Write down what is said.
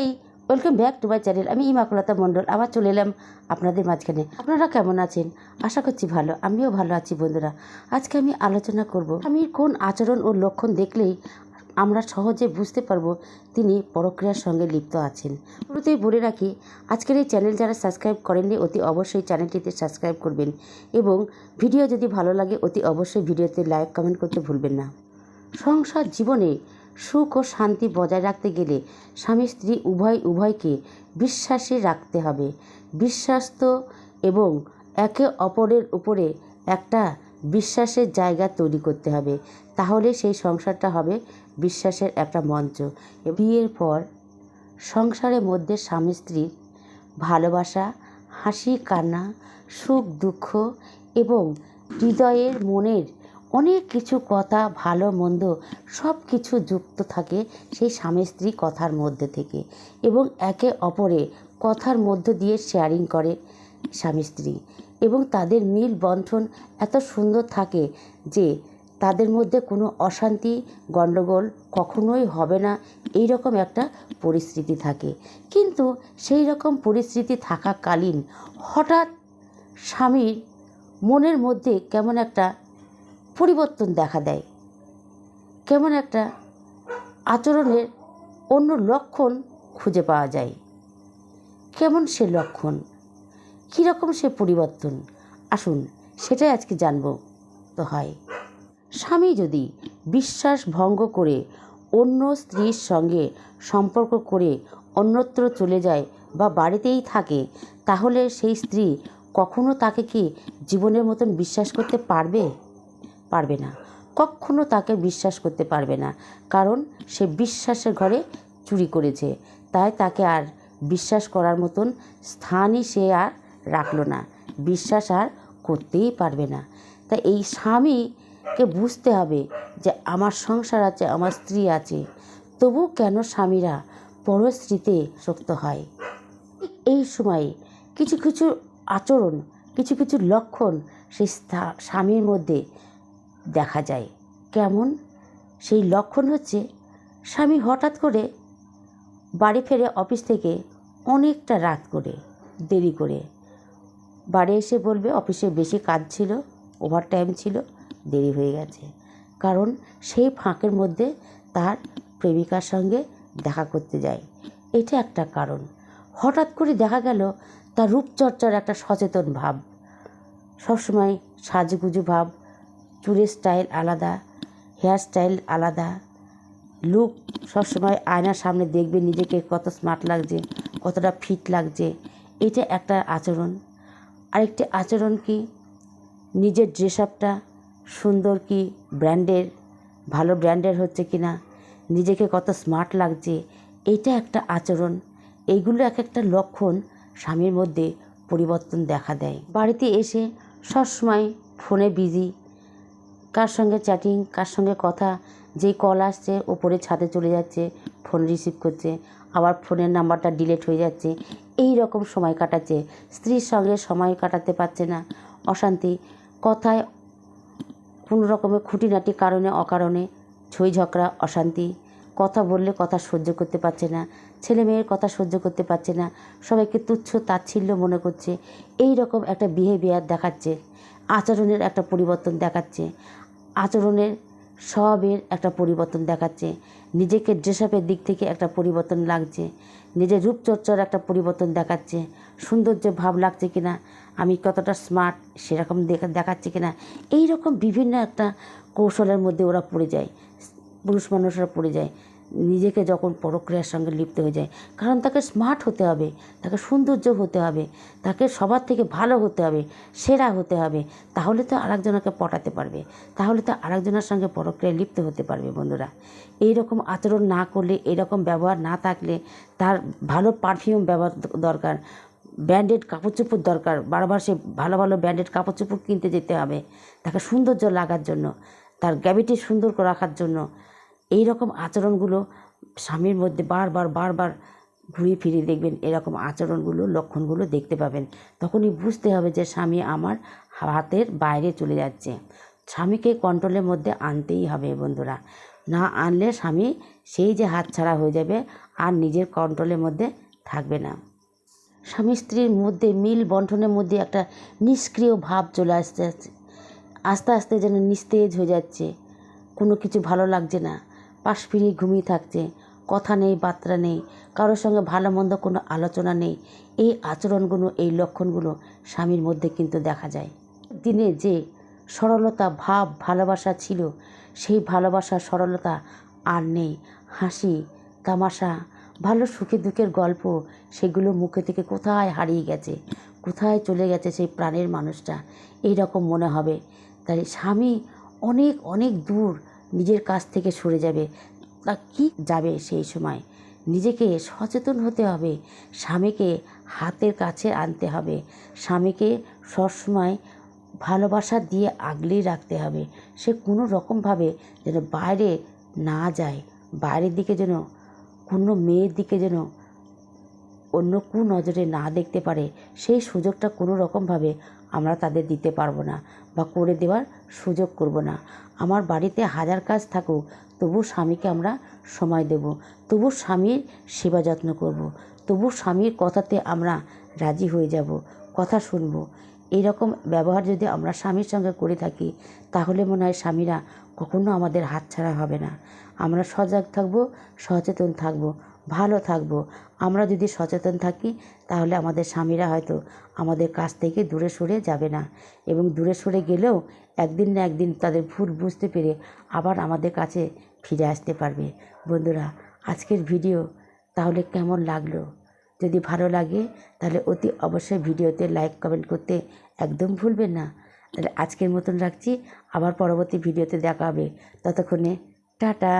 High, welcome back to my channel. আমি Immaculata মণ্ডল আবার চলে এলাম আপনাদের মাঝখানে। আপনারা কেমন আছেন? আশা করছি ভালো। আমিও ভালো আছি বন্ধুরা। আজকে আমি আলোচনা করব স্বামীর কোন আচরণ ও লক্ষণ দেখলেই আমরা সহজে বুঝতে পারবো তিনি পরক্রিয়ার সঙ্গে লিপ্ত আছেন। শুরুতেই বলে রাখি, আজকের এই চ্যানেল যারা সাবস্ক্রাইব করেননি অতি অবশ্যই চ্যানেলটিতে সাবস্ক্রাইব করবেন এবং ভিডিও যদি ভালো লাগে অতি অবশ্যই ভিডিওতে লাইক কমেন্ট করতে ভুলবেন না। সংসার জীবনে সুখ ও শান্তি বজায় রাখতে গেলে স্বামী স্ত্রী উভয়কে বিশ্বাসে রাখতে হবে। বিশ্বাস্ত এবং একে অপরের উপরে একটা বিশ্বাসের জায়গা তৈরি করতে হবে, তাহলে সেই সংসারটা হবে বিশ্বাসের একটা মঞ্চ। বিয়ের পর সংসারের মধ্যে স্বামী স্ত্রীর ভালোবাসা, হাসি কান্না, সুখ দুঃখ এবং হৃদয়ের মনের অনেক কিছু কথা, ভালো মন্দ সব কিছু যুক্ত থাকে সেই স্বামী স্ত্রী কথার মধ্যে থেকে, এবং একে অপরে কথার মধ্য দিয়ে শেয়ারিং করে স্বামী স্ত্রী, এবং তাদের মিল বন্ধন এত সুন্দর থাকে যে তাদের মধ্যে কোনো অশান্তি গণ্ডগোল কখনোই হবে না, এই রকম একটা পরিস্থিতি থাকে। কিন্তু সেই রকম পরিস্থিতি থাকাকালীন হঠাৎ স্বামীর মনের মধ্যে কেমন একটা পরিবর্তন দেখা দেয়, কেমন একটা আচরণের অন্য লক্ষণ খুঁজে পাওয়া যায়। কেমন সে লক্ষণ, কীরকম সে পরিবর্তন, আসুন সেটাই আজকে জানব। তো হয়, স্বামী যদি বিশ্বাস ভঙ্গ করে অন্য স্ত্রীর সঙ্গে সম্পর্ক করে অন্যত্র চলে যায় বা বাড়িতেই থাকে, তাহলে সেই স্ত্রী কখনো তাকে কি জীবনের মতন বিশ্বাস করতে পারবে না। কখনো তাকে বিশ্বাস করতে পারবে না, কারণ সে বিশ্বাসের ঘরে চুরি করেছে। তাই তাকে আর বিশ্বাস করার মতন স্থানই সে আর রাখলো না, বিশ্বাস আর করতেই পারবে না। তাই এই স্বামীকে বুঝতে হবে যে আমার সংসার আছে, আমার স্ত্রী আছে, তবু কেন স্বামীরা পর স্ত্রীতে আসক্ত হয়। এই সময়ে কিছু কিছু আচরণ, কিছু কিছু লক্ষণ সেই স্বামীর মধ্যে দেখা যায়। কেমন সেই লক্ষণ হচ্ছে, স্বামী হঠাৎ করে বাড়ি ফেরে অফিস থেকে অনেকটা রাত করে, দেরি করে বাড়ি এসে বলবে অফিসে বেশি কাজ ছিল, ওভারটাইম ছিল, দেরি হয়ে গেছে। কারণ সেই ফাঁকের মধ্যে তার প্রেমিকার সঙ্গে দেখা করতে যায়, এটা একটা কারণ। হঠাৎ করে দেখা গেল তার রূপচর্চার একটা সচেতন ভাব, সবসময় সাজুগুজু ভাব, চুলের স্টাইল আলাদা, হেয়ার স্টাইল আলাদা, লুক সবসময় আয়নার সামনে দেখবে নিজেকে কত স্মার্ট লাগছে, কতটা ফিট লাগছে, এটা একটা আচরণ। আরেকটি আচরণ কি, নিজের ড্রেস আপটা সুন্দর কি ব্র্যান্ডের, ভালো ব্র্যান্ডের হচ্ছে কি না, নিজেকে কত স্মার্ট লাগছে, এইটা একটা আচরণ। এইগুলো এক একটা লক্ষণ স্বামীর মধ্যে পরিবর্তন দেখা দেয়। বাড়িতে এসে সবসময় ফোনে বিজি, কার সঙ্গে চ্যাটিং, কার সঙ্গে কথা, যেই কল আসছে ওপরে ছাদে চলে যাচ্ছে, ফোন রিসিভ করছে, আবার ফোনের নাম্বারটা ডিলিট হয়ে যাচ্ছে, এই রকম সময় কাটাচ্ছে। স্ত্রীর সঙ্গে সময় কাটাতে পারছে না, অশান্তি, কথায় কোনো রকমের খুঁটিনাটি কারণে অকারণে ছই ঝগড়া, অশান্তি, কথা বললে কথা সহ্য করতে পারছে না, ছেলে মেয়ের কথা সহ্য করতে পারছে না, সবাইকে তুচ্ছ তাচ্ছিল্য মনে করছে, এই রকম একটা বিহেভিয়ার দেখাচ্ছে। আচরণের একটা পরিবর্তন দেখাচ্ছে, আচরণের স্বভাবের একটা পরিবর্তন দেখাচ্ছে, নিজেকে ড্রেসআপের দিক থেকে একটা পরিবর্তন লাগছে, নিজের রূপচর্চার একটা পরিবর্তন দেখাচ্ছে, সৌন্দর্য ভাব লাগছে কিনা, আমি কতটা স্মার্ট সেরকম দেখাচ্ছে কিনা, এই রকম বিভিন্ন একটা কৌশলের মধ্যে ওরা পড়ে যায়, পুরুষ মানুষরা পড়ে যায় নিজেকে যখন পরক্রিয়ার সঙ্গে লিপ্ত হয়ে যায়। কারণ তাকে স্মার্ট হতে হবে, তাকে সৌন্দর্য হতে হবে, তাকে সবার থেকে ভালো হতে হবে, সেরা হতে হবে, তাহলে তো আরেকজনকে পটাতে পারবে, তাহলে তো আরেকজনের সঙ্গে পরক্রিয়ায় লিপ্ত হতে পারবে। বন্ধুরা, এই রকম আচরণ না করলে, এরকম ব্যবহার না থাকলে, তার ভালো পারফিউম ব্যবহার দরকার, ব্র্যান্ডেড কাপড় চোপড় দরকার, বারবার সে ভালো ভালো ব্র্যান্ডেড কাপড় চোপড় কিনতে যেতে হবে তাকে সৌন্দর্য লাগার জন্য, তার গ্র্যাভিটি সুন্দর করে রাখার জন্য। এই রকম আচরণগুলো স্বামীর মধ্যে বারবার ঘুরিয়ে ফিরিয়ে দেখবেন, এরকম আচরণগুলো, লক্ষণগুলো দেখতে পাবেন। তখনই বুঝতে হবে যে স্বামী আমার হাতের বাইরে চলে যাচ্ছে। স্বামীকে কন্ট্রোলের মধ্যে আনতেই হবে বন্ধুরা, না আনলে স্বামী সেই যে হাতছাড়া হয়ে যাবে, আর নিজের কন্ট্রোলের মধ্যে থাকবে না। স্বামী স্ত্রীর মধ্যে মিল বন্টনের মধ্যে একটা নিষ্ক্রিয় ভাব চলে আস্তে আস্তে যেন নিস্তেজ হয়ে যাচ্ছে। কোনো কিছু ভালো লাগছে না, পাশ ফিরিয়ে ঘুমিয়ে থাকছে, কথা নেই, বার্তা নেই, কারোর সঙ্গে ভালো মন্দ কোনো আলোচনা নেই। এই আচরণগুলো, এই লক্ষণগুলো স্বামীর মধ্যে কিন্তু দেখা যায়। দিনে যে সরলতা ভাব ভালোবাসা ছিল, সেই ভালোবাসা সরলতা আর নেই। হাসি তামাশা, ভালো সুখে দুঃখের গল্প, সেগুলো মুখে থেকে কোথায় হারিয়ে গেছে, কোথায় চলে গেছে সেই প্রাণের মানুষটা, এই রকম মনে হবে। তাই স্বামী অনেক অনেক দূর নিজের কাছ থেকে সরে যাবে। তা কি যাবে সেই সময়? নিজেকে সচেতন হতে হবে, স্বামীকে হাতের কাছে আনতে হবে, স্বামীকে সবসময় ভালোবাসা দিয়ে আগলেই রাখতে হবে। সে কোনো রকমভাবে যেন বাইরে না যায়, বাইরের দিকে যেন কোনো মেয়ের দিকে যেন অন্য নজরে না দেখতে পারে, সেই সুযোগটা কোনো রকমভাবে আমরা তাদের দিতে পারবো না বা করে দেওয়ার সুযোগ করব না। আমার বাড়িতে হাজার কাজ থাকুক, তবু স্বামীকে আমরা সময় দেব, তবু স্বামীর সেবা যত্ন করব, তবু স্বামীর কথাতে আমরা রাজি হয়ে যাব, কথা শুনব। এইরকম ব্যবহার যদি আমরা স্বামীর সঙ্গে করে থাকি, তাহলে মনে হয় স্বামীরা কখনো আমাদের হাতছাড়া হবে না। আমরা সজাগ থাকব, সচেতন থাকব, ভালো থাকব। আমরা যদি সচেতন থাকি, তাহলে আমাদের স্বামীরা হয়তো আমাদের কাছ থেকে দূরে সরে যাবে না, এবং দূরে সরে গেলেও একদিন না একদিন তাদের ভুল বুঝতে পেরে আবার আমাদের কাছে ফিরে আসতে পারবে। বন্ধুরা, আজকের ভিডিও তাহলে কেমন লাগলো? যদি ভালো লাগে তাহলে অতি অবশ্যই ভিডিওতে লাইক কমেন্ট করতে একদম ভুলবেন না। তাহলে আজকের মতন রাখছি, আবার পরবর্তী ভিডিওতে দেখা হবে। ততক্ষণে টাটা।